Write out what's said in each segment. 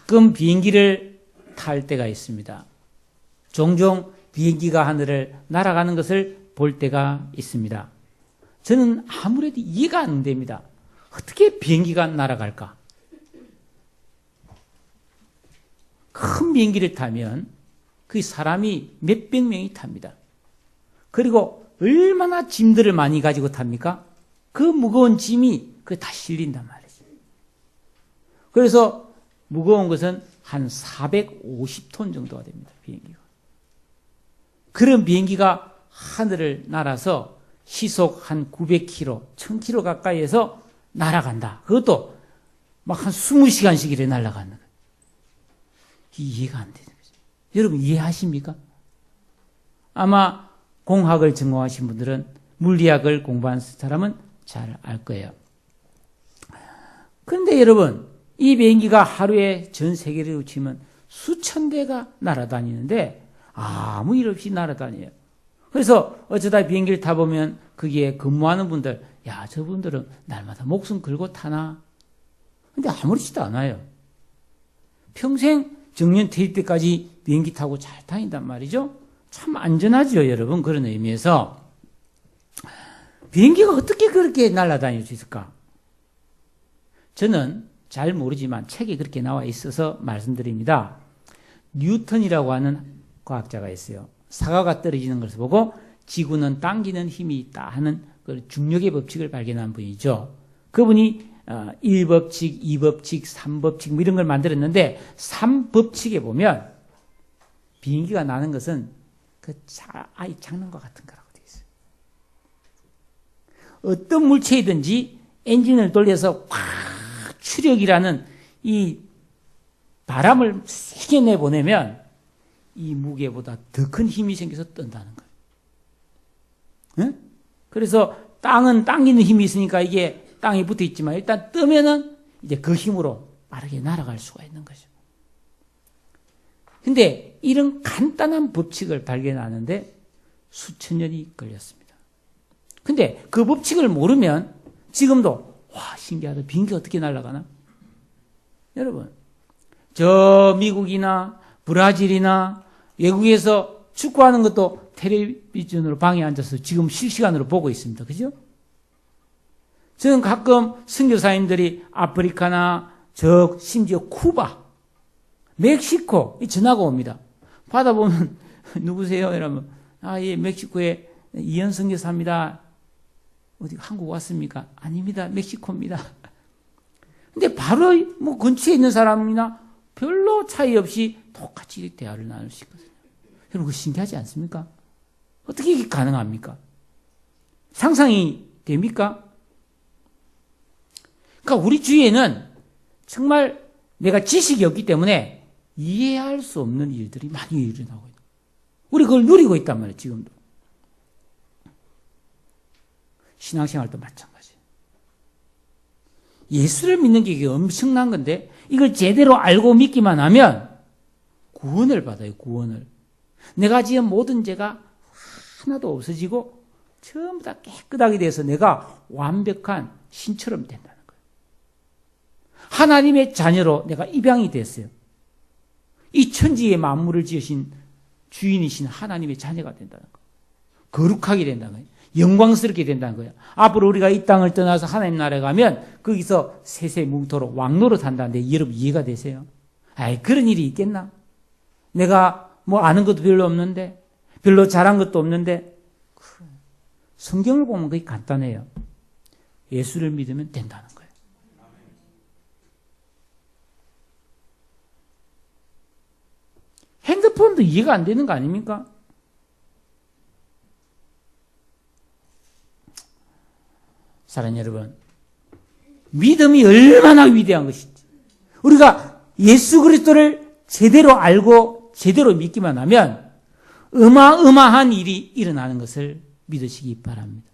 가끔 비행기를 탈 때가 있습니다. 종종 비행기가 하늘을 날아가는 것을 볼 때가 있습니다. 저는 아무래도 이해가 안 됩니다. 어떻게 비행기가 날아갈까? 큰 비행기를 타면 그 사람이 몇백 명이 탑니다. 그리고 얼마나 짐들을 많이 가지고 탑니까? 그 무거운 짐이 그게 다 실린단 말이죠. 그래서 무거운 것은 한 450톤 정도가 됩니다. 비행기가. 그런 비행기가 하늘을 날아서 시속 한 900km, 1000km 가까이에서 날아간다. 그것도 막 한 20시간씩 이렇게 날아가는 거예요. 이해가 안 되는 거죠. 여러분 이해하십니까? 아마 공학을 전공하신 분들은, 물리학을 공부한 사람은 잘 알 거예요. 그런데 여러분, 이 비행기가 하루에 전 세계를 치면 수천 대가 날아다니는데 아무 일 없이 날아다녀요. 그래서 어쩌다 비행기를 타보면 거기에 근무하는 분들, 야, 저분들은 날마다 목숨 걸고 타나? 근데 아무렇지도 않아요. 평생 정년 퇴직 때까지 비행기 타고 잘 다닌단 말이죠. 참 안전하죠, 여러분. 그런 의미에서 비행기가 어떻게 그렇게 날아다닐 수 있을까? 저는 잘 모르지만 책에 그렇게 나와 있어서 말씀드립니다. 뉴턴이라고 하는 과학자가 있어요. 사과가 떨어지는 것을 보고 지구는 당기는 힘이 있다 하는 그 중력의 법칙을 발견한 분이죠. 그분이 1법칙, 2법칙, 3법칙 뭐 이런 걸 만들었는데 3법칙에 보면 비행기가 나는 것은 그 아이 장난과 같은 거라고 되어 있어요. 어떤 물체이든지 엔진을 돌려서 확 추력이라는 이 바람을 세게 내보내면 이 무게보다 더 큰 힘이 생겨서 뜬다는 거예요. 응? 그래서 땅은 당기는 힘이 있으니까 이게 땅에 붙어 있지만 일단 뜨면은 이제 그 힘으로 빠르게 날아갈 수가 있는 거죠. 근데 이런 간단한 법칙을 발견하는데 수천 년이 걸렸습니다. 근데 그 법칙을 모르면 지금도 와, 신기하다. 비행기가 어떻게 날아가나? 여러분, 저 미국이나 브라질이나 외국에서 축구하는 것도 텔레비전으로 방에 앉아서 지금 실시간으로 보고 있습니다. 그죠? 저는 가끔 선교사님들이 아프리카나 심지어 쿠바, 멕시코 전화가 옵니다. 받아보면 누구세요? 이러면 예, 멕시코에 이현 선교사입니다. 어디 한국 왔습니까? 아닙니다. 멕시코입니다. 근데 바로 뭐 근처에 있는 사람이나 별로 차이 없이 똑같이 대화를 나눌 수 있거든요. 여러분, 그거 신기하지 않습니까? 어떻게 이게 가능합니까? 상상이 됩니까? 그러니까 우리 주위에는 정말 내가 지식이 없기 때문에 이해할 수 없는 일들이 많이 일어나고 있다. 우리 그걸 누리고 있단 말이에요, 지금도. 신앙생활도 마찬가지예요. 예수를 믿는 게 이게 엄청난 건데 이걸 제대로 알고 믿기만 하면 구원을 받아요, 구원을. 내가 지은 모든 죄가 하나도 없어지고 전부 다 깨끗하게 돼서 내가 완벽한 신처럼 된다는 거예요. 하나님의 자녀로 내가 입양이 됐어요. 이 천지의 만물을 지으신 주인이신 하나님의 자녀가 된다는 거예요. 거룩하게 된다는 거예요. 영광스럽게 된다는 거예요. 앞으로 우리가 이 땅을 떠나서 하나님 나라에 가면 거기서 세세뭉토로 왕노릇 한다는데 여러분 이해가 되세요? 아이, 그런 일이 있겠나? 내가 뭐 아는 것도 별로 없는데, 별로 잘한 것도 없는데, 성경을 보면 그게 간단해요. 예수를 믿으면 된다는 거예요. 핸드폰도 이해가 안 되는 거 아닙니까? 사랑하는 여러분, 믿음이 얼마나 위대한 것인지, 우리가 예수 그리스도를 제대로 알고 제대로 믿기만 하면 어마어마한 일이 일어나는 것을 믿으시기 바랍니다.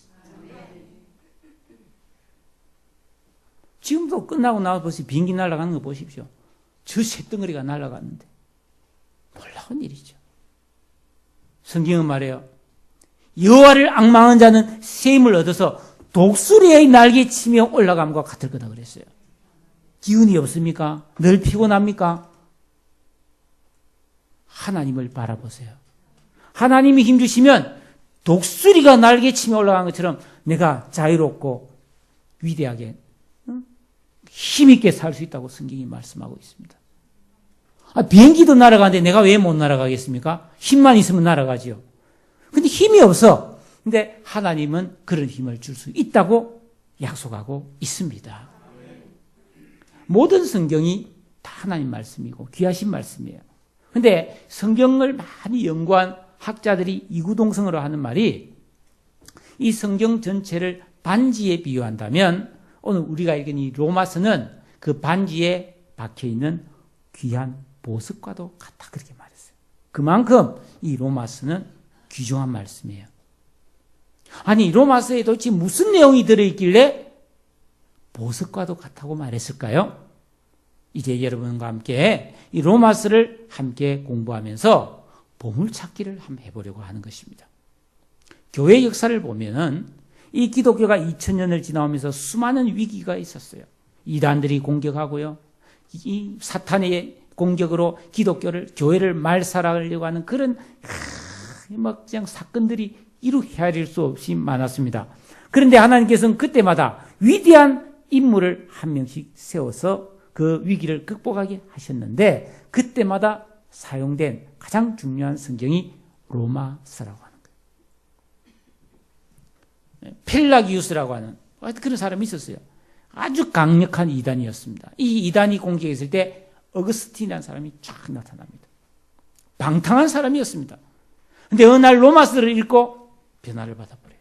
지금도 끝나고 나서 비행기 날아가는 거 보십시오. 저 쇳덩어리가 날아갔는데 놀라운 일이죠. 성경은 말해요. 여호와를 앙망한 자는 새 힘을 얻어서 독수리의 날개 치며 올라감과 같을 거다 그랬어요. 기운이 없습니까? 늘 피곤합니까? 하나님을 바라보세요. 하나님이 힘주시면 독수리가 날개 치며 올라간 것처럼 내가 자유롭고 위대하게 힘있게 살 수 있다고 성경이 말씀하고 있습니다. 비행기도 날아가는데 내가 왜 못 날아가겠습니까? 힘만 있으면 날아가지요. 근데 힘이 없어. 근데 하나님은 그런 힘을 줄 수 있다고 약속하고 있습니다. 모든 성경이 다 하나님 말씀이고 귀하신 말씀이에요. 근데 성경을 많이 연구한 학자들이 이구동성으로 하는 말이 이 성경 전체를 반지에 비유한다면 오늘 우리가 읽은 이 로마서는 그 반지에 박혀있는 귀한 보석과도 같다 그렇게 말했어요. 그만큼 이 로마서는 귀중한 말씀이에요. 아니 로마서에 도대체 무슨 내용이 들어있길래 보석과도 같다고 말했을까요? 이제 여러분과 함께 이 로마서를 함께 공부하면서 보물찾기를 한번 해보려고 하는 것입니다. 교회 역사를 보면은 이 기독교가 2000년을 지나오면서 수많은 위기가 있었어요. 이단들이 공격하고요. 이 사탄의 공격으로 기독교를, 교회를 말살하려고 하는 그런 막 그냥 사건들이 이루 헤아릴 수 없이 많았습니다. 그런데 하나님께서는 그때마다 위대한 인물을 한 명씩 세워서 그 위기를 극복하게 하셨는데 그때마다 사용된 가장 중요한 성경이 로마서라고 하는 거예요. 펠라기우스라고 하는 그런 사람이 있었어요. 아주 강력한 이단이었습니다. 이 이단이 공격했을 때 어거스틴이라는 사람이 쫙 나타납니다. 방탕한 사람이었습니다. 그런데 어느 날 로마서를 읽고 변화를 받아버려요.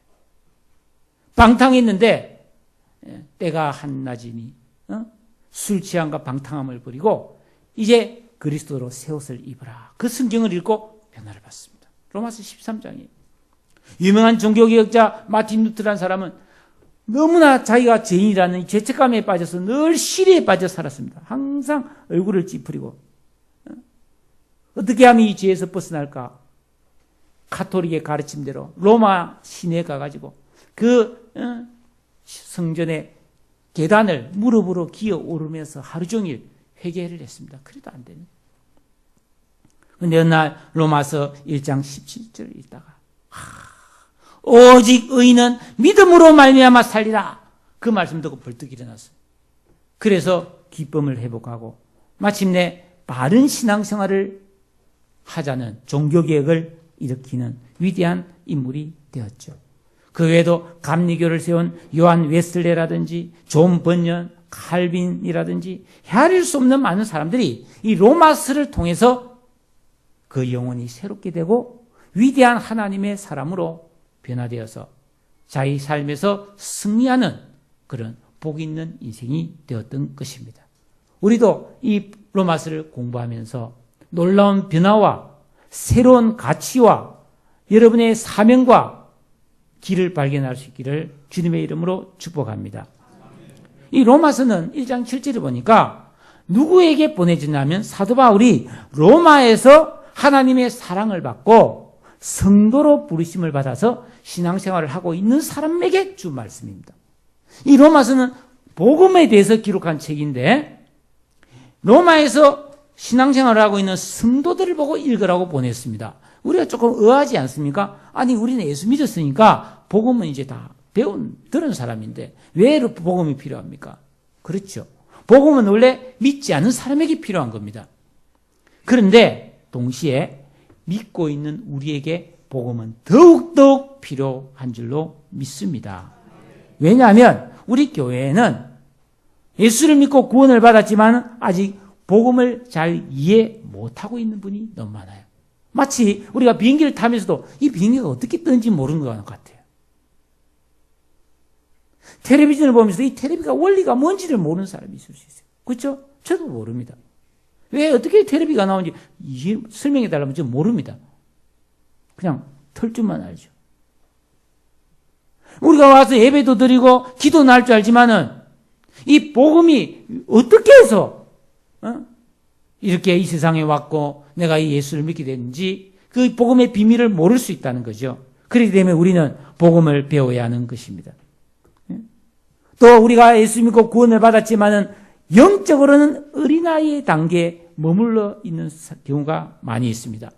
방탕했는데 때가 한낮이니 술 취함과 방탕함을 버리고 이제 그리스도로 새 옷을 입으라. 그 성경을 읽고 변화를 받습니다. 로마서 13장이에요. 유명한 종교개혁자 마틴 루터라는 사람은 너무나 자기가 죄인이라는 죄책감에 빠져서 늘 시리에 빠져 살았습니다. 항상 얼굴을 찌푸리고 어떻게 하면 이 죄에서 벗어날까? 카톨릭의 가르침대로 로마 시내에 가가지고 그 성전의 계단을 무릎으로 기어 오르면서 하루 종일 회개를 했습니다. 그래도 안 되네. 그런데 어느 날 로마서 1장 17절을 읽다가 오직 의인은 믿음으로 말미암아 살리라. 그 말씀 듣고 벌떡 일어났어요. 그래서 기쁨을 회복하고 마침내 바른 신앙생활을 하자는 종교개혁을 일으키는 위대한 인물이 되었죠. 그 외에도 감리교를 세운 요한 웨슬레라든지 존 번연, 칼빈이라든지 헤아릴 수 없는 많은 사람들이 이 로마서를 통해서 그 영혼이 새롭게 되고 위대한 하나님의 사람으로 변화되어서 자기 삶에서 승리하는 그런 복 있는 인생이 되었던 것입니다. 우리도 이 로마서를 공부하면서 놀라운 변화와 새로운 가치와 여러분의 사명과 길을 발견할 수 있기를 주님의 이름으로 축복합니다. 이 로마서는 1장 7절을 보니까 누구에게 보내주냐면 사도 바울이 로마에서 하나님의 사랑을 받고 성도로 부르심을 받아서 신앙생활을 하고 있는 사람에게 준 말씀입니다. 이 로마서는 복음에 대해서 기록한 책인데 로마에서 신앙생활을 하고 있는 성도들을 보고 읽으라고 보냈습니다. 우리가 조금 의아하지 않습니까? 아니 우리는 예수 믿었으니까 복음은 이제 다 들은 사람인데 왜 복음이 필요합니까? 그렇죠. 복음은 원래 믿지 않은 사람에게 필요한 겁니다. 그런데 동시에 믿고 있는 우리에게 복음은 더욱더욱 필요한 줄로 믿습니다. 왜냐하면 우리 교회에는 예수를 믿고 구원을 받았지만 아직 복음을 잘 이해 못하고 있는 분이 너무 많아요. 마치 우리가 비행기를 타면서도 이 비행기가 어떻게 뜨는지 모르는 것 같아요. 텔레비전을 보면서 이 텔레비가 원리가 뭔지를 모르는 사람이 있을 수 있어요. 그렇죠? 저도 모릅니다. 왜 어떻게 텔레비가 나오는지 설명해 달라면 저 모릅니다. 그냥 털 줄만 알죠. 우리가 와서 예배도 드리고 기도는 할 줄 알지만은 이 복음이 어떻게 해서 이렇게 이 세상에 왔고 내가 이 예수를 믿게 됐는지 그 복음의 비밀을 모를 수 있다는 거죠. 그렇기 때문에 우리는 복음을 배워야 하는 것입니다. 또 우리가 예수 믿고 구원을 받았지만은 영적으로는 어린아이의 단계에 머물러 있는 경우가 많이 있습니다.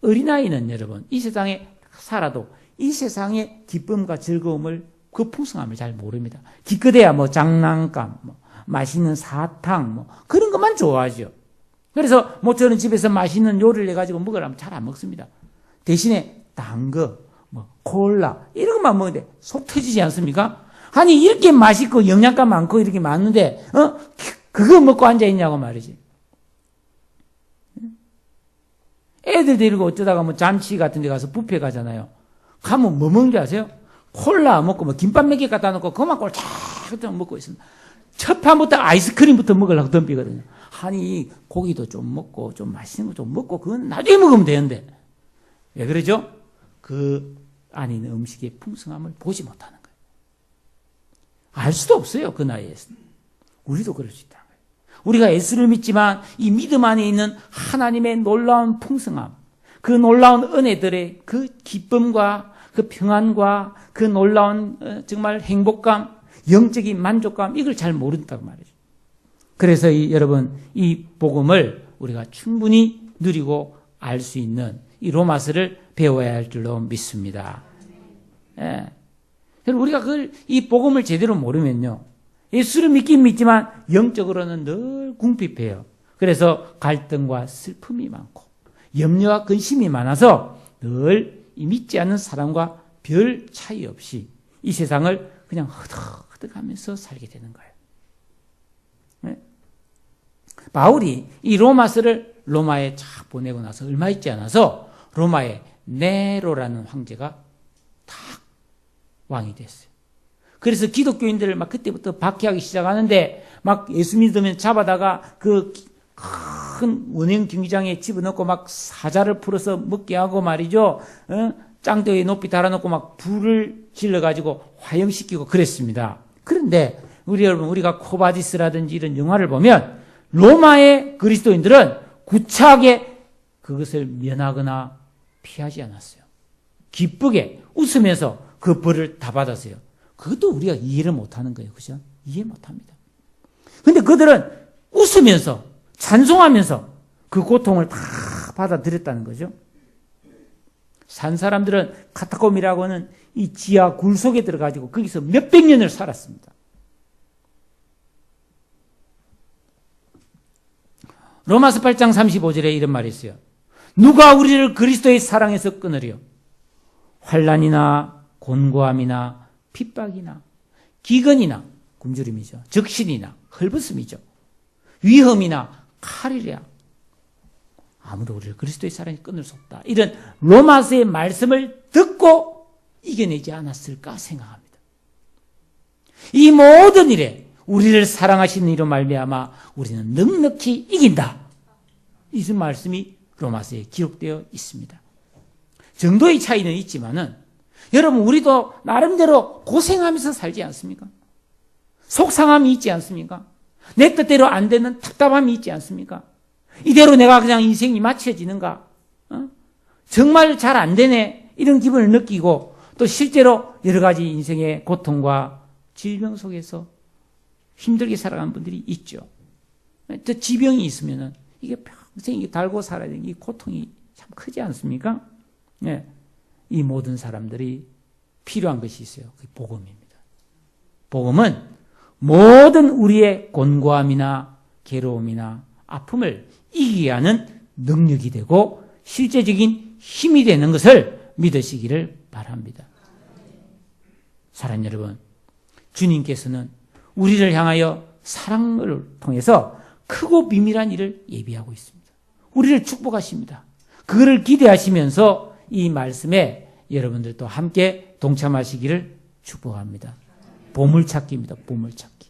어린아이는 여러분, 이 세상에 살아도 이 세상의 기쁨과 즐거움을, 그 풍성함을 잘 모릅니다. 기껏해야 뭐 장난감, 뭐 맛있는 사탕, 뭐 그런 것만 좋아하죠. 그래서 뭐 저는 집에서 맛있는 요리를 해가지고 먹으라면 잘 안 먹습니다. 대신에 단 거, 뭐 콜라 이런 것만 먹는데 속 터지지 않습니까? 아니 이렇게 맛있고 영양가 많고 이렇게 많은데 그거 먹고 앉아 있냐고 말이지. 애들 데리고 어쩌다가 뭐 잔치 같은 데 가서 뷔페 가잖아요. 가면 뭐 먹는 줄 아세요? 콜라 먹고 뭐 김밥 몇 개 갖다 놓고 그만 꼴짝 먹고 있습니다. 첫 판부터 아이스크림부터 먹으려고 덤비거든요. 아니 고기도 좀 먹고 좀 맛있는 거 좀 먹고 그건 나중에 먹으면 되는데 왜 그러죠? 그 안에 있는 음식의 풍성함을 보지 못하는 거예요. 알 수도 없어요. 그 나이에서는. 우리도 그럴 수 있다는 거예요. 우리가 예수를 믿지만 이 믿음 안에 있는 하나님의 놀라운 풍성함, 그 놀라운 은혜들의 그 기쁨과 그 평안과 그 놀라운 정말 행복감, 영적인 만족감, 이걸 잘 모른다고 말이죠. 그래서 여러분 이 복음을 우리가 충분히 누리고 알 수 있는 이 로마서를 배워야 할 줄로 믿습니다. 예. 우리가 이 복음을 제대로 모르면요, 예수를 믿긴 믿지만 영적으로는 늘 궁핍해요. 그래서 갈등과 슬픔이 많고 염려와 근심이 많아서 늘 이 믿지 않는 사람과 별 차이 없이 이 세상을 그냥 허덕허덕하면서 살게 되는 거예요. 네? 바울이 이 로마서를 로마에 쫙 보내고 나서 얼마 있지 않아서 로마의 네로라는 황제가 딱 왕이 됐어요. 그래서 기독교인들을 막 그때부터 박해하기 시작하는데 막 예수 믿으면 잡아다가 그 큰 원형 경기장에 집어넣고 막 사자를 풀어서 먹게 하고 말이죠. 짱대에 높이 달아놓고 막 불을 질러가지고 화형시키고 그랬습니다. 그런데 우리가 코바디스라든지 이런 영화를 보면 로마의 그리스도인들은 구차하게 그것을 면하거나 피하지 않았어요. 기쁘게 웃으면서 그 벌을 다 받았어요. 그것도 우리가 이해를 못하는 거예요. 그죠? 이해 못합니다. 근데 그들은 웃으면서 찬송하면서 그 고통을 다 받아들였다는 거죠. 산 사람들은 카타콤이라고는 이 지하 굴 속에 들어가지고 거기서 몇백 년을 살았습니다. 로마서 8장 35절에 이런 말이 있어요. 누가 우리를 그리스도의 사랑에서 끊으리요? 환난이나 곤고함이나 핍박이나 기근이나 굶주림이죠. 적신이나 헐벗음이죠. 위험이나 칼이랴. 아무도 우리를 그리스도의 사랑에 끊을 수 없다. 이런 로마서의 말씀을 듣고 이겨내지 않았을까 생각합니다. 이 모든 일에 우리를 사랑하시는 이로 말미암아 우리는 넉넉히 이긴다. 이 말씀이 로마서에 기록되어 있습니다. 정도의 차이는 있지만은 여러분 우리도 나름대로 고생하면서 살지 않습니까? 속상함이 있지 않습니까? 내 뜻대로 안 되는 답답함이 있지 않습니까? 이대로 내가 그냥 인생이 마쳐지는가? 정말 잘 안 되네. 이런 기분을 느끼고 또 실제로 여러 가지 인생의 고통과 질병 속에서 힘들게 살아가는 분들이 있죠. 또 지병이 있으면은 이게 평생 달고 살아야 되는 이 고통이 참 크지 않습니까? 네. 이 모든 사람들이 필요한 것이 있어요. 그게 복음입니다. 복음은 모든 우리의 곤고함이나 괴로움이나 아픔을 이기게 하는 능력이 되고 실제적인 힘이 되는 것을 믿으시기를 바랍니다. 사랑하는 여러분, 주님께서는 우리를 향하여 사랑을 통해서 크고 비밀한 일을 예비하고 있습니다. 우리를 축복하십니다. 그거를 기대하시면서 이 말씀에 여러분들도 함께 동참하시기를 축복합니다. 보물찾기입니다. 보물찾기.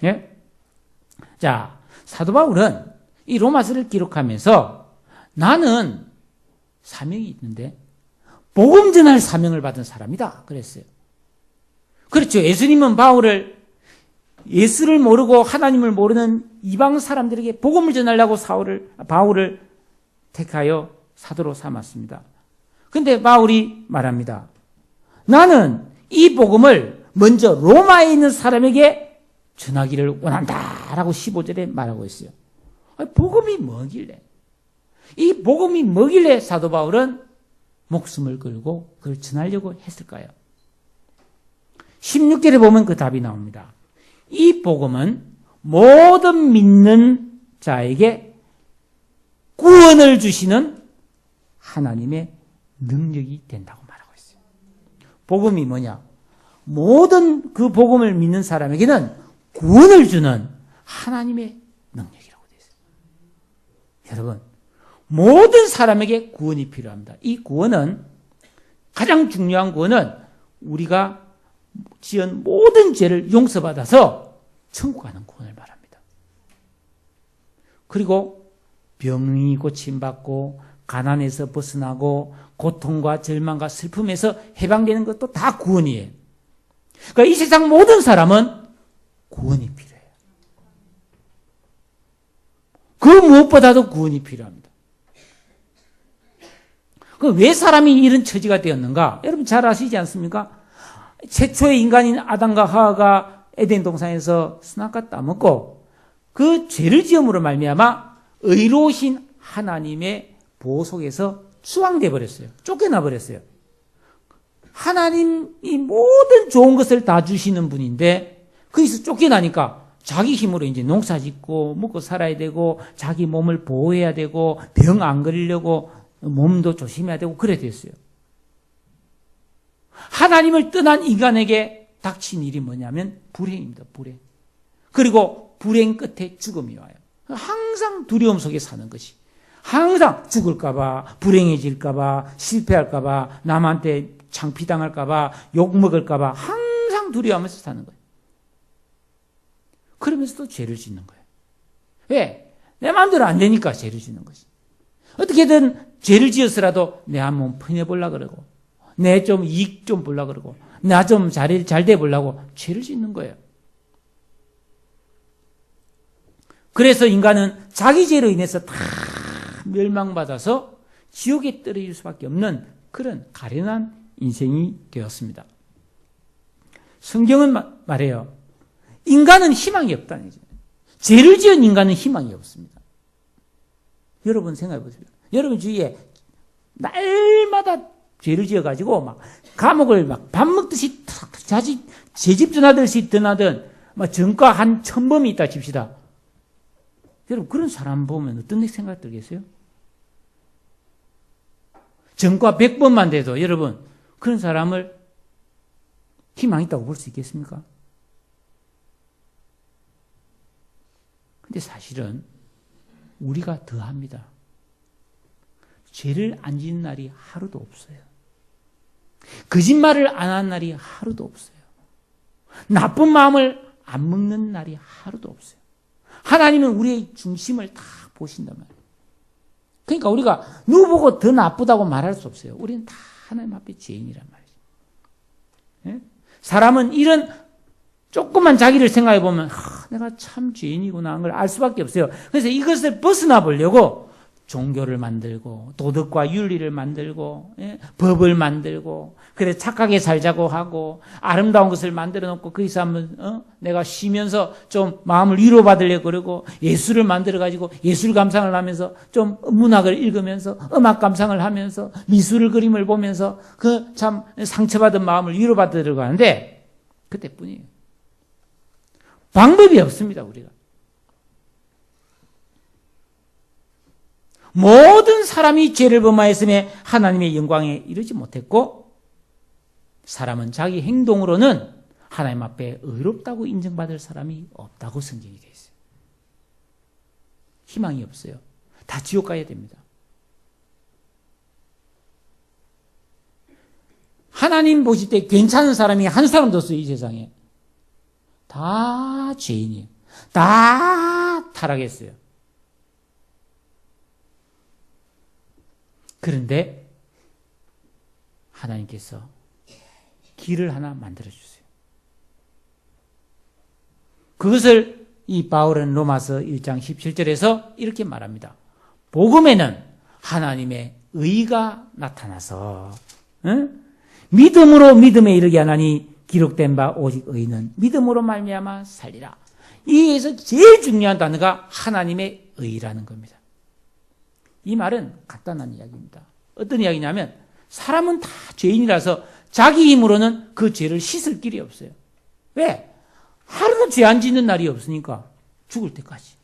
예? 자, 사도 바울은 이 로마서를 기록하면서 나는 사명이 있는데 복음 전할 사명을 받은 사람이다. 그랬어요. 그렇죠. 예수님은 예수를 모르고 하나님을 모르는 이방 사람들에게 복음을 전하려고 바울을 택하여 사도로 삼았습니다. 근데 바울이 말합니다. 나는 이 복음을 먼저 로마에 있는 사람에게 전하기를 원한다라고 15절에 말하고 있어요. 복음이 뭐길래? 이 복음이 뭐길래 사도 바울은 목숨을 걸고 그걸 전하려고 했을까요? 16절에 보면 그 답이 나옵니다. 이 복음은 모든 믿는 자에게 구원을 주시는 하나님의 능력이 된다고 말하고 있어요. 복음이 뭐냐? 모든 그 복음을 믿는 사람에게는 구원을 주는 하나님의 능력이라고 되어 있어요. 여러분, 모든 사람에게 구원이 필요합니다. 이 구원은, 가장 중요한 구원은 우리가 지은 모든 죄를 용서받아서 천국 가는 구원을 말합니다. 그리고 병이 고침받고 가난에서 벗어나고 고통과 절망과 슬픔에서 해방되는 것도 다 구원이에요. 그러니까 이 세상 모든 사람은 구원이 필요해요. 그 무엇보다도 구원이 필요합니다. 왜 사람이 이런 처지가 되었는가? 여러분 잘 아시지 않습니까? 최초의 인간인 아담과 하와가 에덴 동산에서 선악과 따먹고 그 죄를 지음으로 말미암아 의로우신 하나님의 보호 속에서 추방돼 버렸어요. 쫓겨나 버렸어요. 하나님이 모든 좋은 것을 다 주시는 분인데 거기서 쫓겨나니까 자기 힘으로 이제 농사 짓고 먹고 살아야 되고 자기 몸을 보호해야 되고 병 안 걸리려고 몸도 조심해야 되고 그래 됐어요. 하나님을 떠난 인간에게 닥친 일이 뭐냐면 불행입니다. 불행. 그리고 불행 끝에 죽음이 와요. 항상 두려움 속에 사는 것이. 항상 죽을까봐, 불행해질까봐, 실패할까봐, 남한테 창피당할까봐, 욕먹을까봐 항상 두려워하면서 사는 거예요. 그러면서도 죄를 짓는 거예요. 왜? 내 마음대로 안 되니까 죄를 짓는 것이. 어떻게든 죄를 지어서라도 내 한 몸 편해보려고 그러고, 내 좀 이익 좀 보려고 그러고, 나 좀 잘 돼보려고 죄를 짓는 거예요. 그래서 인간은 자기 죄로 인해서 다 멸망받아서 지옥에 떨어질 수밖에 없는 그런 가련한 인생이 되었습니다. 성경은 말해요. 인간은 희망이 없다는 거죠. 죄를 지은 인간은 희망이 없습니다. 여러분 생각해 보세요. 여러분 주위에 날마다 죄를 지어가지고 막 감옥을 막 밥 먹듯이 자식 제집 떠나듯이 떠나던 막 전과 한 1000범이 있다 칩시다. 여러분 그런 사람 보면 어떤 생각 들겠어요? 전과 100번만 돼도 여러분 그런 사람을 희망 있다고 볼 수 있겠습니까? 근데 사실은 우리가 더합니다. 죄를 안 짓는 날이 하루도 없어요. 거짓말을 안 하는 날이 하루도 없어요. 나쁜 마음을 안 먹는 날이 하루도 없어요. 하나님은 우리의 중심을 다 보신단 말이에요. 그러니까 우리가 누구 보고 더 나쁘다고 말할 수 없어요. 우리는 다 하나님 앞에 죄인이란 말이죠. 예? 사람은 이런 조금만 자기를 생각해 보면 내가 참 죄인이구나 하는 걸 알 수밖에 없어요. 그래서 이것을 벗어나 보려고 종교를 만들고 도덕과 윤리를 만들고 법을 만들고 그래 착하게 살자고 하고 아름다운 것을 만들어 놓고 거기서 한번 내가 쉬면서 좀 마음을 위로받으려고 그러고 예술을 만들어 가지고 예술 감상을 하면서 좀 문학을 읽으면서 음악 감상을 하면서 미술을 그림을 보면서 그 참 상처받은 마음을 위로받으려고 하는데 그때뿐이에요. 방법이 없습니다. 우리가. 모든 사람이 죄를 범하였음에 하나님의 영광에 이르지 못했고 사람은 자기 행동으로는 하나님 앞에 의롭다고 인정받을 사람이 없다고 성경이 되어 있어요. 희망이 없어요. 다 지옥 가야 됩니다. 하나님 보실 때 괜찮은 사람이 한 사람도 없어요. 이 세상에. 다 죄인이에요. 다 타락했어요. 그런데 하나님께서 길을 하나 만들어주세요. 그것을 이 바울은 로마서 1장 17절에서 이렇게 말합니다. 복음에는 하나님의 의가 나타나서 믿음으로 믿음에 이르게 하나니 기록된 바 오직 의는 믿음으로 말미암아 살리라. 이에서 제일 중요한 단어가 하나님의 의라는 겁니다. 이 말은 간단한 이야기입니다. 어떤 이야기냐면 사람은 다 죄인이라서 자기 힘으로는 그 죄를 씻을 길이 없어요. 왜? 하루도 죄 안 짓는 날이 없으니까 죽을 때까지.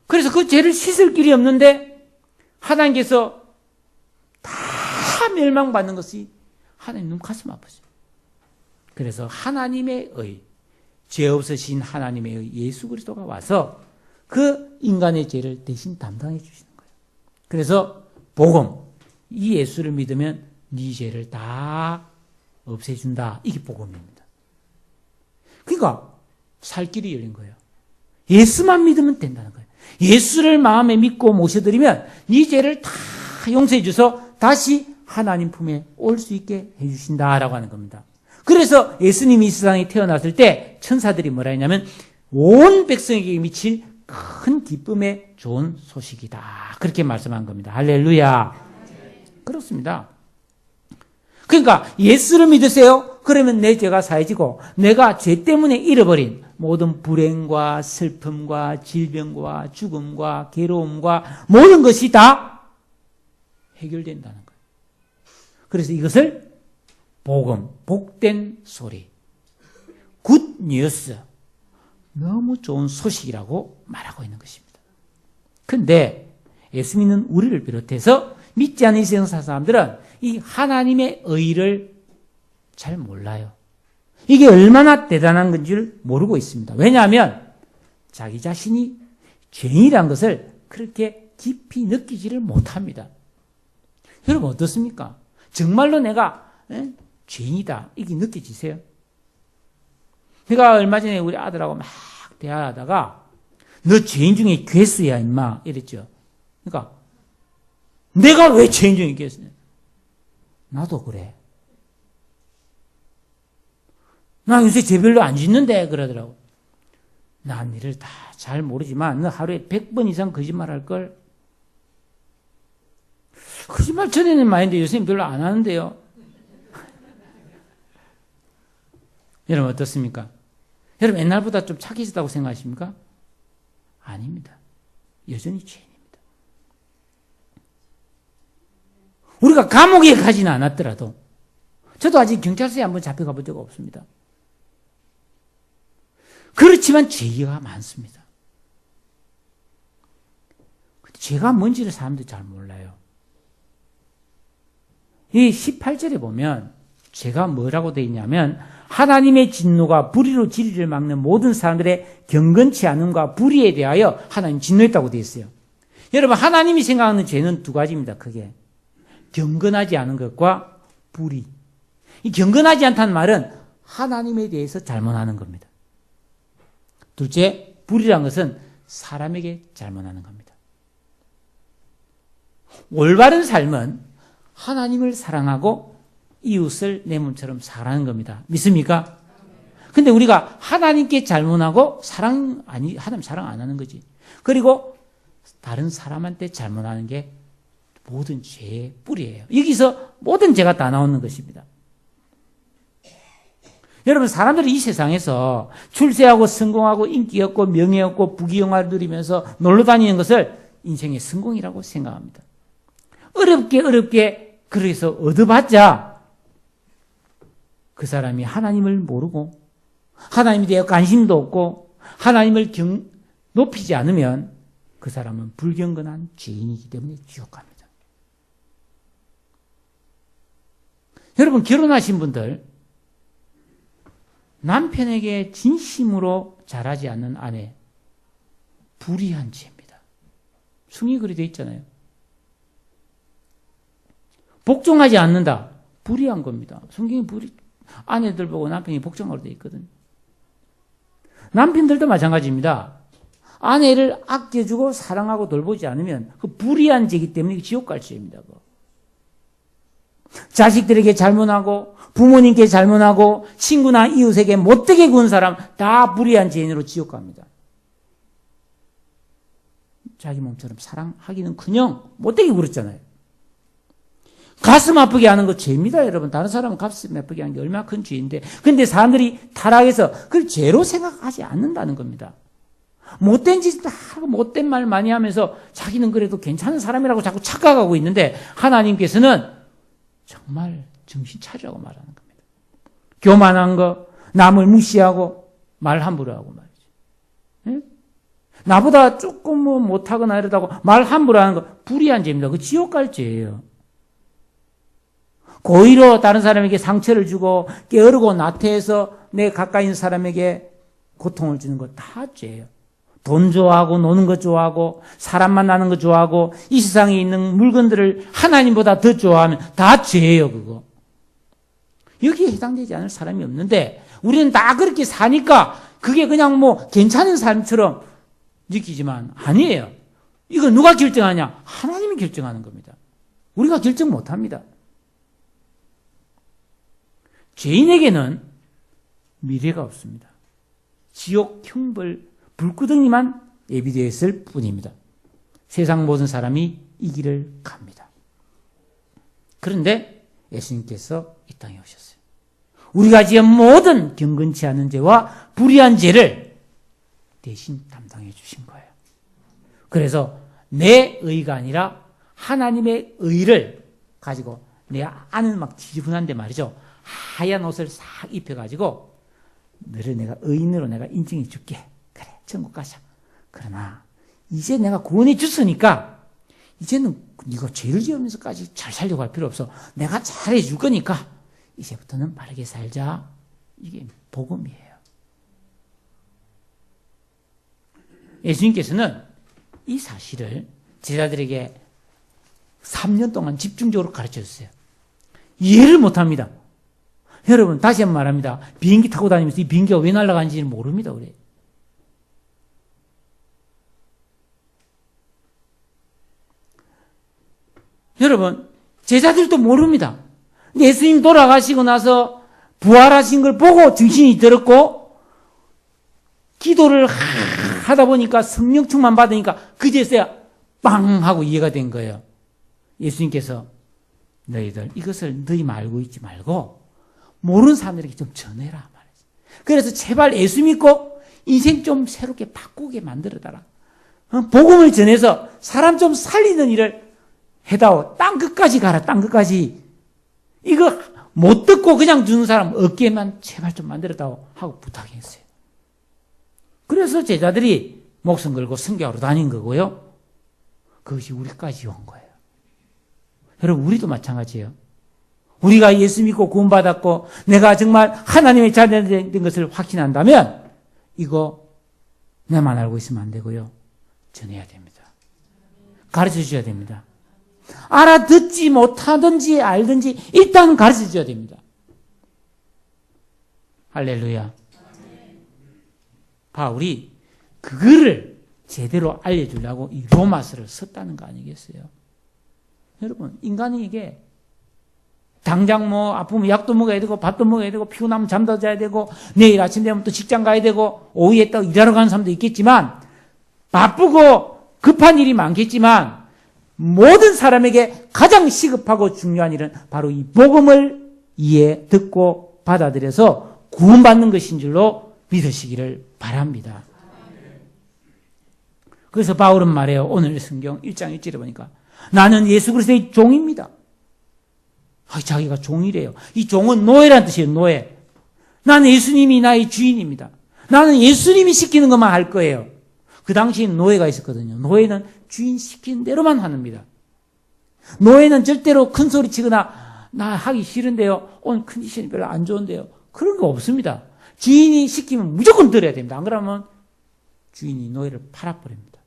그래서 그 죄를 씻을 길이 없는데 하나님께서 다 멸망받는 것이 하나님 눈 가슴 아프죠. 그래서 하나님의 의, 죄 없으신 하나님의 의 예수 그리스도가 와서 그 인간의 죄를 대신 담당해 주시는 거예요. 그래서 복음, 이 예수를 믿으면 네 죄를 다 없애준다. 이게 복음입니다. 그러니까 살 길이 열린 거예요. 예수만 믿으면 된다는 거예요. 예수를 마음에 믿고 모셔드리면 네 죄를 다 용서해 주셔서 다시 하나님 품에 올 수 있게 해주신다라고 하는 겁니다. 그래서 예수님이 이 세상에 태어났을 때 천사들이 뭐라 했냐면 온 백성에게 미칠 큰 기쁨의 좋은 소식이다. 그렇게 말씀한 겁니다. 할렐루야. 그렇습니다. 그러니까 예수를 믿으세요. 그러면 내 죄가 사해지고 내가 죄 때문에 잃어버린 모든 불행과 슬픔과 질병과 죽음과 괴로움과 모든 것이 다 해결된다는 거예요. 그래서 이것을 복음, 복된 소리, 굿 뉴스, 너무 좋은 소식이라고 말하고 있는 것입니다. 그런데 예수 믿는 우리를 비롯해서 믿지 않는 이 세상 사람들은 이 하나님의 의를 잘 몰라요. 이게 얼마나 대단한 건지를 모르고 있습니다. 왜냐하면 자기 자신이 죄인이라는 것을 그렇게 깊이 느끼지를 못합니다. 여러분 어떻습니까? 정말로 내가 죄인이다 이게 느껴지세요? 제가 얼마 전에 우리 아들하고 막 대화하다가 너 죄인 중에 괴수야 임마 이랬죠. 그러니까 내가 왜 죄인 중에 괴수냐? 나도 그래. 나 요새 죄 별로 안 짓는데 그러더라고. 난 니를 다 잘 모르지만 너 하루에 100번 이상 거짓말 할걸? 거짓말 전에는 많이 했는데 요새는 별로 안 하는데요. 여러분 어떻습니까? 여러분 옛날보다 좀 착해졌다고 생각하십니까? 아닙니다. 여전히 죄인입니다. 우리가 감옥에 가지는 않았더라도 저도 아직 경찰서에 한번 잡혀가 본 적 없습니다. 그렇지만 죄가 많습니다. 죄가 뭔지를 사람들이 잘 몰라요. 이 18절에 보면 죄가 뭐라고 되어 있냐면 하나님의 진노가 불의로 진리를 막는 모든 사람들의 경건치 않음과 불의에 대하여 하나님 진노했다고 되어 있어요. 여러분 하나님이 생각하는 죄는 두 가지입니다. 크게. 경건하지 않은 것과 불의. 이 경건하지 않다는 말은 하나님에 대해서 잘못하는 겁니다. 둘째, 불의란 것은 사람에게 잘못하는 겁니다. 올바른 삶은 하나님을 사랑하고 이웃을 내 몸처럼 사랑하는 겁니다. 믿습니까? 근데 우리가 하나님께 잘못하고 하나님 사랑 안 하는 거지. 그리고 다른 사람한테 잘못하는 게 모든 죄의 뿌리예요. 여기서 모든 죄가 다 나오는 것입니다. 여러분 사람들이 이 세상에서 출세하고 성공하고 인기 얻고 명예 얻고 부귀영화를 누리면서 놀러 다니는 것을 인생의 성공이라고 생각합니다. 어렵게 그래서 얻어봤자 그 사람이 하나님을 모르고 하나님에 대해 관심도 없고 하나님을 높이지 않으면 그 사람은 불경건한 죄인이기 때문에 지옥 갑니다. 여러분 결혼하신 분들 남편에게 진심으로 잘하지 않는 아내 불의한 죄입니다. 성경에 그리 되어 있잖아요. 복종하지 않는다. 불의한 겁니다. 성경이 아내들 보고 남편이 복종하도록 되어 있거든요. 남편들도 마찬가지입니다. 아내를 아껴주고 사랑하고 돌보지 않으면 그 불의한 죄이기 때문에 지옥 갈 죄입니다. 자식들에게 잘못하고 부모님께 잘못하고 친구나 이웃에게 못되게 구운 사람 다 불의한 죄인으로 지옥 갑니다. 자기 몸처럼 사랑하기는커녕 못되게 굴었잖아요. 가슴 아프게 하는 거 죄입니다, 여러분. 다른 사람은 가슴 아프게 하는 게 얼마나 큰 죄인데. 근데 사람들이 타락해서 그걸 죄로 생각하지 않는다는 겁니다. 못된 짓 하고 못된 말 많이 하면서 자기는 그래도 괜찮은 사람이라고 자꾸 착각하고 있는데 하나님께서는 정말 정신 차리라고 말하는 겁니다. 교만한 거, 남을 무시하고 말 함부로 하고 말이죠. 예? 나보다 조금 뭐 못하거나 이러다고 말 함부로 하는 거 불의한 죄입니다. 그 지옥 갈 죄예요. 고의로 다른 사람에게 상처를 주고 게으르고 나태해서 내 가까이 있는 사람에게 고통을 주는 거 다 죄예요. 돈 좋아하고 노는 거 좋아하고 사람 만나는 거 좋아하고 이 세상에 있는 물건들을 하나님보다 더 좋아하면 다 죄예요, 그거. 여기에 해당되지 않을 사람이 없는데 우리는 다 그렇게 사니까 그게 그냥 뭐 괜찮은 삶처럼 느끼지만 아니에요. 이거 누가 결정하냐? 하나님이 결정하는 겁니다. 우리가 결정 못합니다. 죄인에게는 미래가 없습니다. 지옥, 형벌, 불구덩이만 예비되어 있을 뿐입니다. 세상 모든 사람이 이 길을 갑니다. 그런데 예수님께서 이 땅에 오셨어요. 우리가 지은 모든 경건치 않은 죄와 불의한 죄를 대신 담당해 주신 거예요. 그래서 내 의가 아니라 하나님의 의를 가지고 내 안은 막 지저분한데 말이죠. 하얀 옷을 싹 입혀가지고 너를 내가 의인으로 내가 인정해 줄게. 그래, 천국 가자. 그러나 이제 내가 구원해 줬으니까 이제는 네가 죄를 지으면서까지 잘 살려고 할 필요 없어. 내가 잘해 줄 거니까 이제부터는 바르게 살자. 이게 복음이에요. 예수님께서는 이 사실을 제자들에게 3년 동안 집중적으로 가르쳐 줬어요. 이해를 못합니다. 여러분 다시 한번 말합니다. 비행기 타고 다니면서 이 비행기가 왜 날아가는지는 모릅니다. 그래. 여러분 제자들도 모릅니다. 예수님 돌아가시고 나서 부활하신 걸 보고 정신이 들었고 기도를 하다 보니까 성령 충만 받으니까 그제서야 빵 하고 이해가 된 거예요. 예수님께서 너희들 이것을 너희 알고 있지 말고 모르는 사람들에게 좀 전해라 말이지. 그래서 제발 예수 믿고 인생 좀 새롭게 바꾸게 만들어달라. 복음을 전해서 사람 좀 살리는 일을 해다오. 땅 끝까지 가라. 땅 끝까지. 이거 못 듣고 그냥 주는 사람 어깨만 제발 좀 만들어다오 하고 부탁했어요. 그래서 제자들이 목숨 걸고 선교하러 다닌 거고요. 그것이 우리까지 온 거예요. 여러분 우리도 마찬가지예요. 우리가 예수 믿고 구원받았고 내가 정말 하나님의 자녀된 것을 확신한다면 이거 내만 알고 있으면 안 되고요. 전해야 됩니다. 가르쳐 주셔야 됩니다. 알아듣지 못하든지 알든지 일단 가르쳐 줘야 됩니다. 할렐루야. 바울이 그거를 제대로 알려주려고 이 로마서를 썼다는 거 아니겠어요? 여러분 인간이 이게 당장 뭐 아프면 약도 먹어야 되고 밥도 먹어야 되고 피곤하면 잠도 자야 되고 내일 아침 되면 또 직장 가야 되고 오후에 또 일하러 가는 사람도 있겠지만 바쁘고 급한 일이 많겠지만 모든 사람에게 가장 시급하고 중요한 일은 바로 이 복음을 이해 듣고 받아들여서 구원받는 것인 줄로 믿으시기를 바랍니다. 그래서 바울은 말해요. 오늘 성경 1장 1절에 보니까 나는 예수 그리스도의 종입니다. 자기가 종이래요. 이 종은 노예란 뜻이에요. 노예. 나는 예수님이 나의 주인입니다. 나는 예수님이 시키는 것만 할 거예요. 그 당시에는 노예가 있었거든요. 노예는 주인 시키는 대로만 합니다. 노예는 절대로 큰 소리 치거나 나 하기 싫은데요. 오늘 컨디션이 별로 안 좋은데요. 그런 거 없습니다. 주인이 시키면 무조건 들어야 됩니다. 안 그러면 주인이 노예를 팔아버립니다.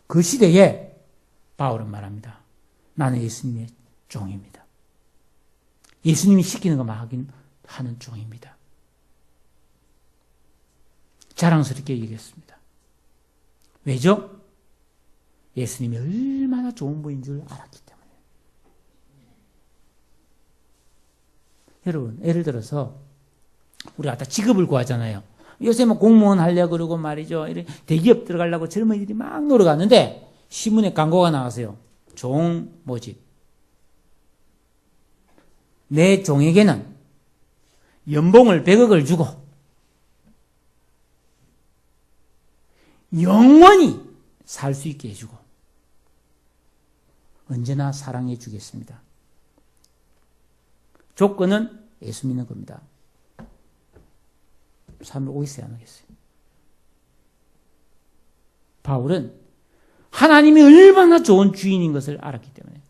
그 시대에 바울은 말합니다. 나는 예수님의 종입니다. 예수님이 시키는 것만 하는 종입니다. 자랑스럽게 얘기했습니다. 왜죠? 예수님이 얼마나 좋은 분인 줄 알았기 때문에. 여러분, 예를 들어서 우리가 다 직업을 구하잖아요. 요새 뭐 공무원 하려고 그러고 말이죠. 대기업 들어가려고 젊은이들이 막 놀러갔는데 신문에 광고가 나왔어요. 종 모집. 내 종에게는 연봉을 100억을 주고 영원히 살 수 있게 해주고 언제나 사랑해 주겠습니다. 조건은 예수 믿는 겁니다. 삶을 오겠어요, 안 하겠어요? 바울은 하나님이 얼마나 좋은 주인인 것을 알았기 때문에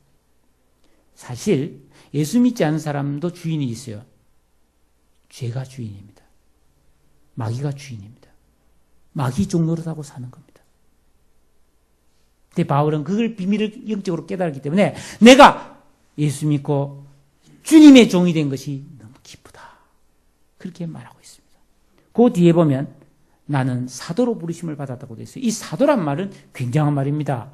사실 예수 믿지 않은 사람도 주인이 있어요. 죄가 주인입니다. 마귀가 주인입니다. 마귀 종노릇하고 사는 겁니다. 근데 바울은 그걸 비밀을 영적으로 깨달았기 때문에 내가 예수 믿고 주님의 종이 된 것이 너무 기쁘다. 그렇게 말하고 있습니다. 그 뒤에 보면 나는 사도로 부르심을 받았다고 되어 있어요. 이 사도란 말은 굉장한 말입니다.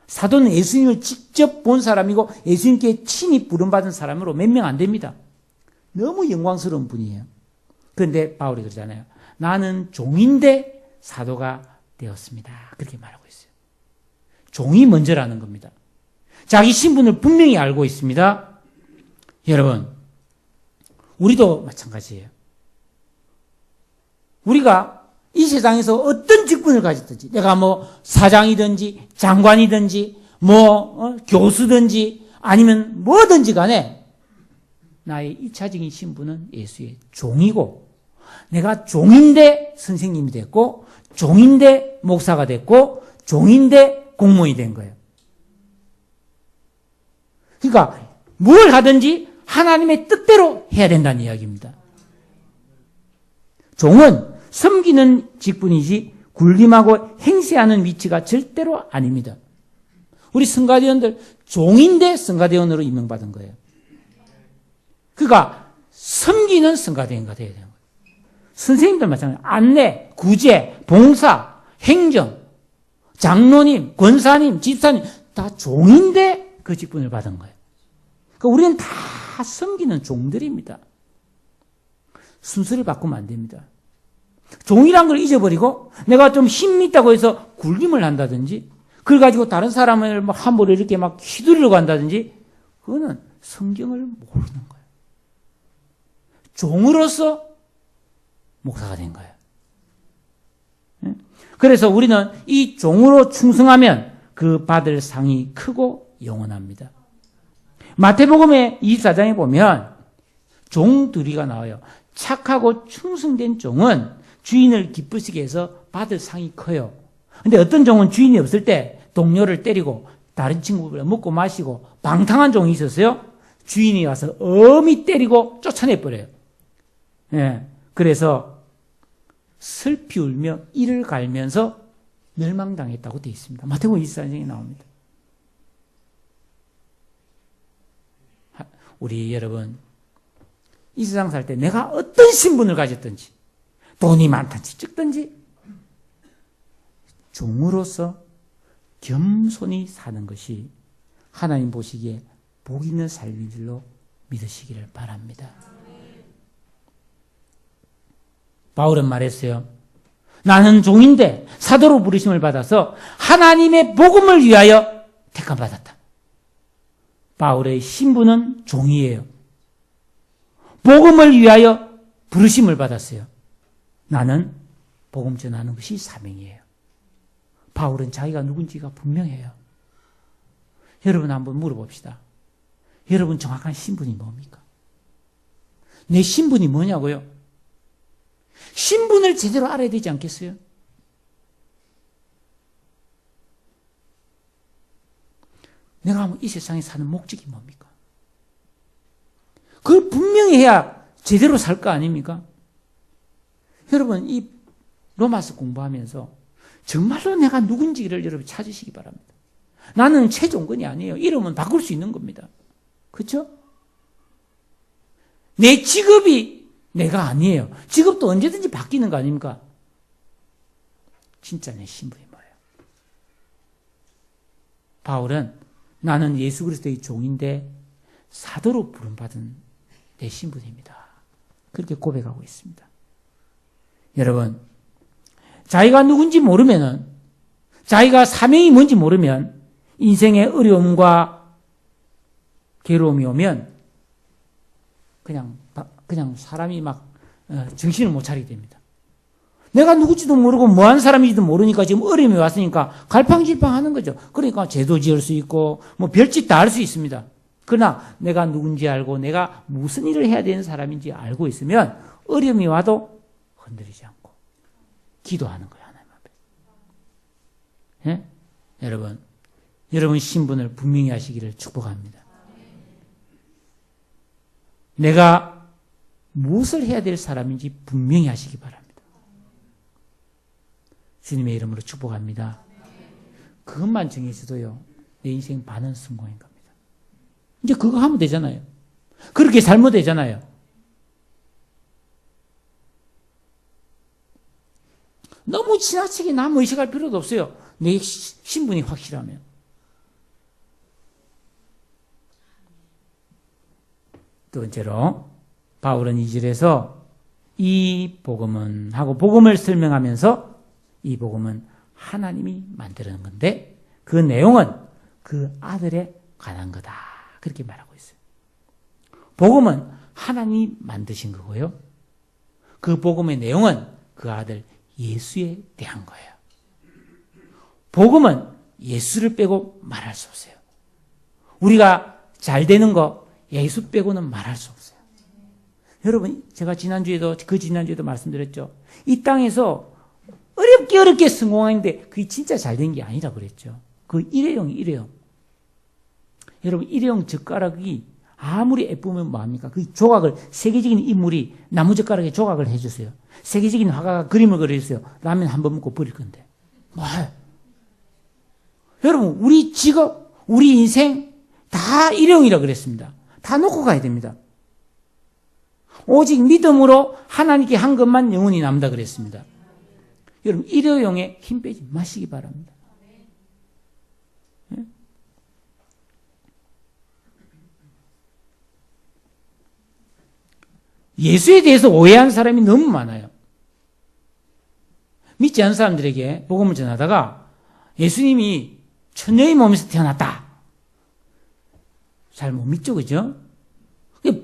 사도는 예수님을 직접 본 사람이고 예수님께 친히 부름받은 사람으로 몇 명 안 됩니다. 너무 영광스러운 분이에요. 그런데 바울이 그러잖아요. 나는 종인데 사도가 되었습니다. 그렇게 말하고 있어요. 종이 먼저라는 겁니다. 자기 신분을 분명히 알고 있습니다. 여러분, 우리도 마찬가지예요. 우리가 이 세상에서 어떤 직분을 가졌든지, 내가 뭐 사장이든지 장관이든지 교수든지 아니면 뭐든지 간에 나의 1차적인 신분은 예수의 종이고, 내가 종인데 선생님이 됐고, 종인데 목사가 됐고, 종인데 공무원이 된 거예요. 그러니까 뭘 하든지 하나님의 뜻대로 해야 된다는 이야기입니다. 종은 섬기는 직분이지 군림하고 행세하는 위치가 절대로 아닙니다. 우리 성가대원들 종인데 성가대원으로 임명받은 거예요. 그러니까 섬기는 성가대원가 돼야 되는 거예요. 선생님들 마찬가지예요. 안내, 구제, 봉사, 행정, 장로님, 권사님, 집사님 다 종인데 그 직분을 받은 거예요. 그러니까 우리는 다 섬기는 종들입니다. 순서를 바꾸면 안 됩니다. 종이란 걸 잊어버리고 내가 좀 힘이 있다고 해서 굴림을 한다든지 그걸 가지고 다른 사람을 함부로 이렇게 막 휘두르려고 한다든지 그거는 성경을 모르는 거예요. 종으로서 목사가 된 거예요. 그래서 우리는 이 종으로 충성하면 그 받을 상이 크고 영원합니다. 마태복음의 24장에 보면 종 둘이가 나와요. 착하고 충성된 종은 주인을 기쁘시게 해서 받을 상이 커요. 근데 어떤 종은 주인이 없을 때 동료를 때리고 다른 친구를 먹고 마시고 방탕한 종이 있었어요. 주인이 와서 엄히 때리고 쫓아내버려요. 예. 그래서 슬피 울며 이를 갈면서 멸망당했다고 되어 있습니다. 마태복음 24장에 나옵니다. 우리 여러분, 이 세상 살 때 내가 어떤 신분을 가졌든지 돈이 많든지 적든지 종으로서 겸손히 사는 것이 하나님 보시기에 복 있는 삶인 줄로 믿으시기를 바랍니다. 바울은 말했어요. 나는 종인데 사도로 부르심을 받아서 하나님의 복음을 위하여 택함받았다. 바울의 신분은 종이에요. 복음을 위하여 부르심을 받았어요. 나는 복음 전하는 것이 사명이에요. 바울은 자기가 누군지가 분명해요. 여러분 한번 물어봅시다. 여러분 정확한 신분이 뭡니까? 내 신분이 뭐냐고요? 신분을 제대로 알아야 되지 않겠어요? 내가 이 세상에 사는 목적이 뭡니까? 그걸 분명히 해야 제대로 살 거 아닙니까? 여러분, 이 로마서 공부하면서 정말로 내가 누군지를 여러분 찾으시기 바랍니다. 나는 최종근이 아니에요. 이름은 바꿀 수 있는 겁니다. 그렇죠? 내 직업이 내가 아니에요. 직업도 언제든지 바뀌는 거 아닙니까? 진짜 내 신분이 뭐예요? 바울은 나는 예수 그리스도의 종인데 사도로 부름받은 내 신분입니다. 그렇게 고백하고 있습니다. 여러분, 자기가 누군지 모르면은, 자기가 사명이 뭔지 모르면 인생의 어려움과 괴로움이 오면 그냥 사람이 막 정신을 못 차리게 됩니다. 내가 누구지도 모르고 뭐하는 사람인지도 모르니까 지금 어려움이 왔으니까 갈팡질팡 하는 거죠. 그러니까 죄도 지을 수 있고 뭐 별짓 다 할 수 있습니다. 그러나 내가 누군지 알고 내가 무슨 일을 해야 되는 사람인지 알고 있으면 어려움이 와도 흔들리지 않고 기도하는 거예요. 하나님 앞에. 예? 여러분 신분을 분명히 하시기를 축복합니다. 내가 무엇을 해야 될 사람인지 분명히 하시기 바랍니다. 주님의 이름으로 축복합니다. 그것만 정해서도요, 내 인생 반은 성공인 겁니다. 이제 그거 하면 되잖아요. 그렇게 살면 되잖아요. 너무 지나치게 남 의식할 필요도 없어요. 내 신분이 확실하면. 두 번째로 바울은 2절에서 이 복음은 하고 복음을 설명하면서 이 복음은 하나님이 만드는 건데 그 내용은 그 아들에 관한 거다. 그렇게 말하고 있어요. 복음은 하나님이 만드신 거고요. 그 복음의 내용은 그 아들 예수에 대한 거예요. 복음은 예수를 빼고 말할 수 없어요. 우리가 잘 되는 거 예수 빼고는 말할 수 없어요. 여러분, 제가 지난주에도 말씀드렸죠. 이 땅에서 어렵게 성공하는데 그게 진짜 잘 된 게 아니라 그랬죠. 그 일회용. 여러분, 일회용 젓가락이 아무리 예쁘면 뭐합니까? 그 조각을, 세계적인 인물이 나무젓가락에 조각을 해주세요. 세계적인 화가가 그림을 그려주세요. 라면 한 번 먹고 버릴 건데. 뭐예요? 여러분, 우리 직업, 우리 인생 다 일회용이라 그랬습니다. 다 놓고 가야 됩니다. 오직 믿음으로 하나님께 한 것만 영원히 남다 그랬습니다. 여러분, 일회용에 힘 빼지 마시기 바랍니다. 네? 예수에 대해서 오해한 사람이 너무 많아요. 믿지 않는 사람들에게 복음을 전하다가 예수님이 처녀의 몸에서 태어났다. 잘 못 믿죠, 그죠?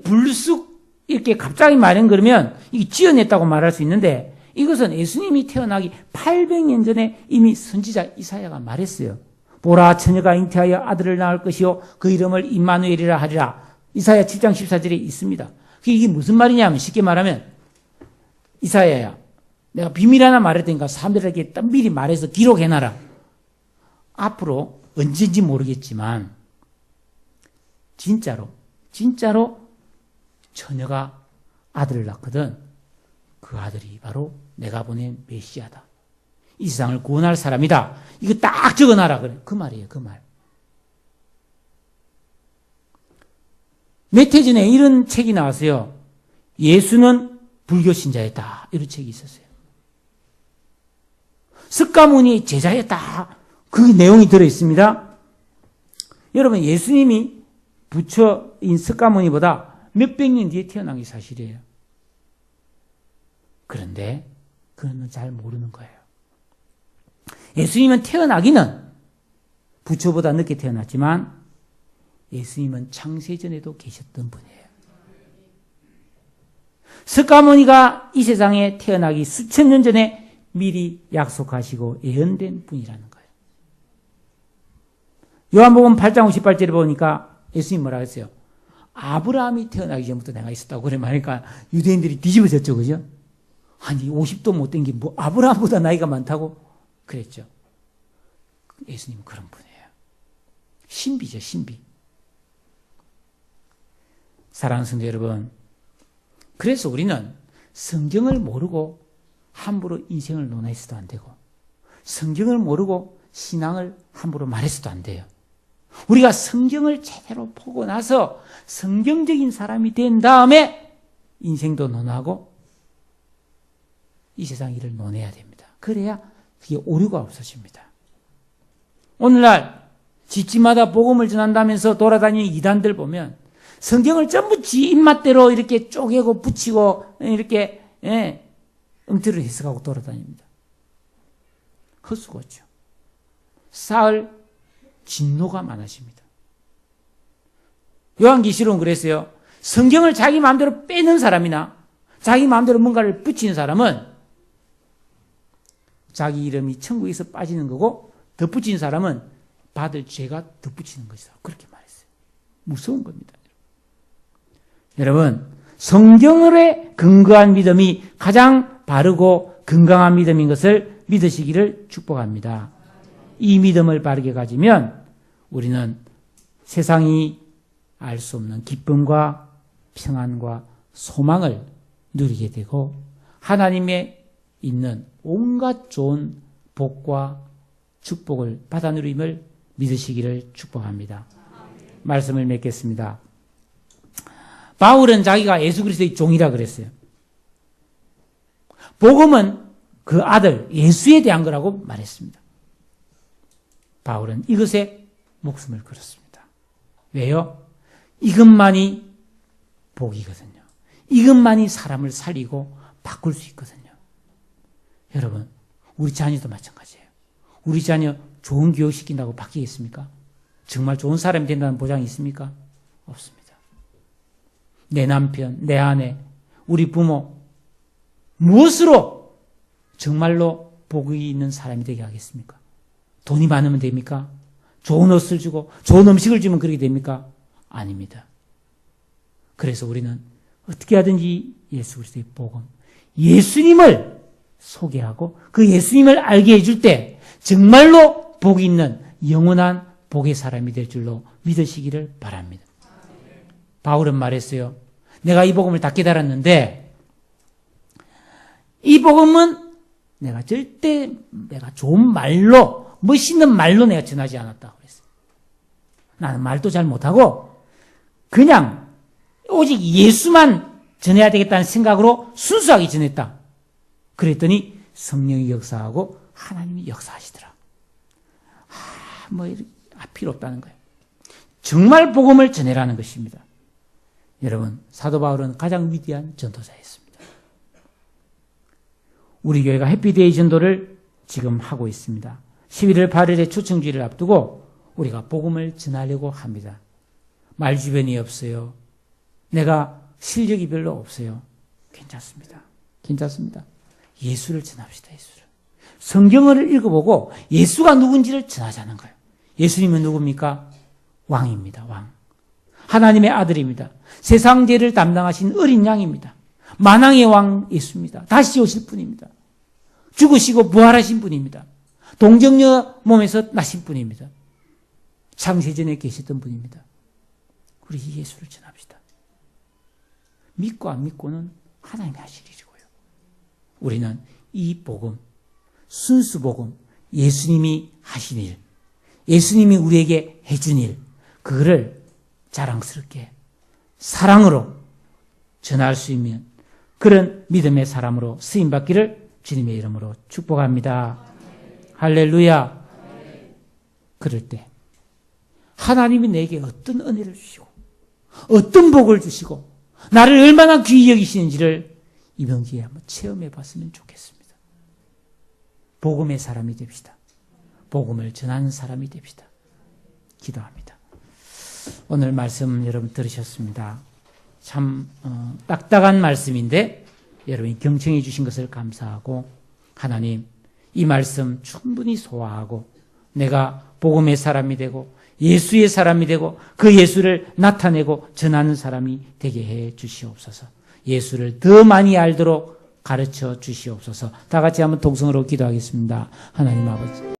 불쑥 이렇게 갑자기 말은 그러면 이게 지어냈다고 말할 수 있는데 이것은 예수님이 태어나기 800년 전에 이미 선지자 이사야가 말했어요. 보라, 처녀가 잉태하여 아들을 낳을 것이요 그 이름을 임마누엘이라 하리라. 이사야 7장 14절에 있습니다. 이게 무슨 말이냐면 쉽게 말하면 이사야야, 내가 비밀 하나 말했으니까 사람들에게 미리 말해서 기록해놔라. 앞으로 언제인지 모르겠지만 진짜로 처녀가 아들을 낳거든 그 아들이 바로 내가 보낸 메시아다. 이 세상을 구원할 사람이다. 이거 딱 적어놔라 그래. 그 말이에요. 그 말. 몇 해 전에 이런 책이 나왔어요. 예수는 불교 신자였다. 이런 책이 있었어요. 석가모니의 제자였다. 그 내용이 들어있습니다. 여러분, 예수님이 부처인 석가모니보다 몇백 년 뒤에 태어난 게 사실이에요. 그런데 그는 잘 모르는 거예요. 예수님은 태어나기는 부처보다 늦게 태어났지만 예수님은 창세전에도 계셨던 분이에요. 석가모니가 이 세상에 태어나기 수천 년 전에 미리 약속하시고 예언된 분이라는 거예요. 요한복음 8장 58절에 보니까 예수님 뭐라고 했어요? 아브라함이 태어나기 전부터 내가 있었다고 그래 말하니까 유대인들이 뒤집어졌죠, 그죠? 아니 50도 못 된 게 뭐 아브라함보다 나이가 많다고 그랬죠. 예수님은 그런 분이에요. 신비죠, 신비. 사랑하는 성도 여러분, 그래서 우리는 성경을 모르고 함부로 인생을 논해서도 안 되고 성경을 모르고 신앙을 함부로 말해서도 안 돼요. 우리가 성경을 제대로 보고 나서 성경적인 사람이 된 다음에 인생도 논하고 이 세상 일을 논해야 됩니다. 그래야 그게 오류가 없어집니다. 오늘날 집집마다 복음을 전한다면서 돌아다니는 이단들 보면 성경을 전부 지 입맛대로 이렇게 쪼개고 붙이고 이렇게 엉터리로 해석하고 돌아다닙니다. 헛수고죠. 사흘 진노가 많아집니다. 요한계시록은 그랬어요. 성경을 자기 마음대로 빼는 사람이나 자기 마음대로 뭔가를 붙이는 사람은 자기 이름이 천국에서 빠지는 거고, 덧붙인 사람은 받을 죄가 덧붙이는 것이다. 그렇게 말했어요. 무서운 겁니다. 여러분, 성경에 근거한 믿음이 가장 바르고 건강한 믿음인 것을 믿으시기를 축복합니다. 이 믿음을 바르게 가지면 우리는 세상이 알 수 없는 기쁨과 평안과 소망을 누리게 되고, 하나님의 있는 온갖 좋은 복과 축복을 받아 누림을 믿으시기를 축복합니다. 말씀을 맺겠습니다. 바울은 자기가 예수 그리스도의 종이라 그랬어요. 복음은 그 아들 예수에 대한 거라고 말했습니다. 바울은 이것에 목숨을 걸었습니다. 왜요? 이것만이 복이거든요. 이것만이 사람을 살리고 바꿀 수 있거든요. 여러분, 우리 자녀도 마찬가지예요. 우리 자녀 좋은 교육 시킨다고 바뀌겠습니까? 정말 좋은 사람이 된다는 보장이 있습니까? 없습니다. 내 남편, 내 아내, 우리 부모, 무엇으로 정말로 복이 있는 사람이 되게 하겠습니까? 돈이 많으면 됩니까? 좋은 옷을 주고 좋은 음식을 주면 그렇게 됩니까? 아닙니다. 그래서 우리는 어떻게 하든지 예수 그리스도의 복음, 예수님을 소개하고 그 예수님을 알게 해줄 때 정말로 복이 있는 영원한 복의 사람이 될 줄로 믿으시기를 바랍니다. 바울은 말했어요. 내가 이 복음을 다 깨달았는데 이 복음은 내가 절대 내가 좋은 말로, 멋있는 말로 내가 전하지 않았다고 그랬어요. 나는 말도 잘 못하고 그냥 오직 예수만 전해야 되겠다는 생각으로 순수하게 전했다. 그랬더니 성령이 역사하고 하나님이 역사하시더라. 필요 없다는 거예요. 정말 복음을 전해라는 것입니다. 여러분, 사도 바울은 가장 위대한 전도자였습니다. 우리 교회가 해피데이 전도를 지금 하고 있습니다. 11월 8일에 초청주의를 앞두고 우리가 복음을 전하려고 합니다. 말 주변이 없어요. 내가 실력이 별로 없어요. 괜찮습니다. 괜찮습니다. 예수를 전합시다. 예수를. 성경을 읽어보고 예수가 누군지를 전하자는 거예요. 예수님은 누굽니까? 왕입니다. 왕. 하나님의 아들입니다. 세상 죄를 담당하신 어린 양입니다. 만왕의 왕 예수입니다. 다시 오실 분입니다. 죽으시고 부활하신 분입니다. 동정녀 몸에서 나신 분입니다. 창세전에 계셨던 분입니다. 우리 이 예수를 전합시다. 믿고 안 믿고는 하나님이 하실 일이고요. 우리는 이 복음, 순수 복음, 예수님이 하신 일, 예수님이 우리에게 해준 일, 그거를 자랑스럽게 사랑으로 전할 수 있는 그런 믿음의 사람으로 쓰임받기를 주님의 이름으로 축복합니다. 할렐루야. 그럴 때 하나님이 내게 어떤 은혜를 주시고 어떤 복을 주시고 나를 얼마나 귀히 여기시는지를 이번 기회에 한번 체험해 봤으면 좋겠습니다. 복음의 사람이 됩시다. 복음을 전하는 사람이 됩시다. 기도합니다. 오늘 말씀 여러분 들으셨습니다. 참 딱딱한 말씀인데 여러분이 경청해 주신 것을 감사하고, 하나님 이 말씀 충분히 소화하고 내가 복음의 사람이 되고 예수의 사람이 되고 그 예수를 나타내고 전하는 사람이 되게 해 주시옵소서. 예수를 더 많이 알도록 가르쳐 주시옵소서. 다 같이 한번 동성으로 기도하겠습니다. 하나님 아버지.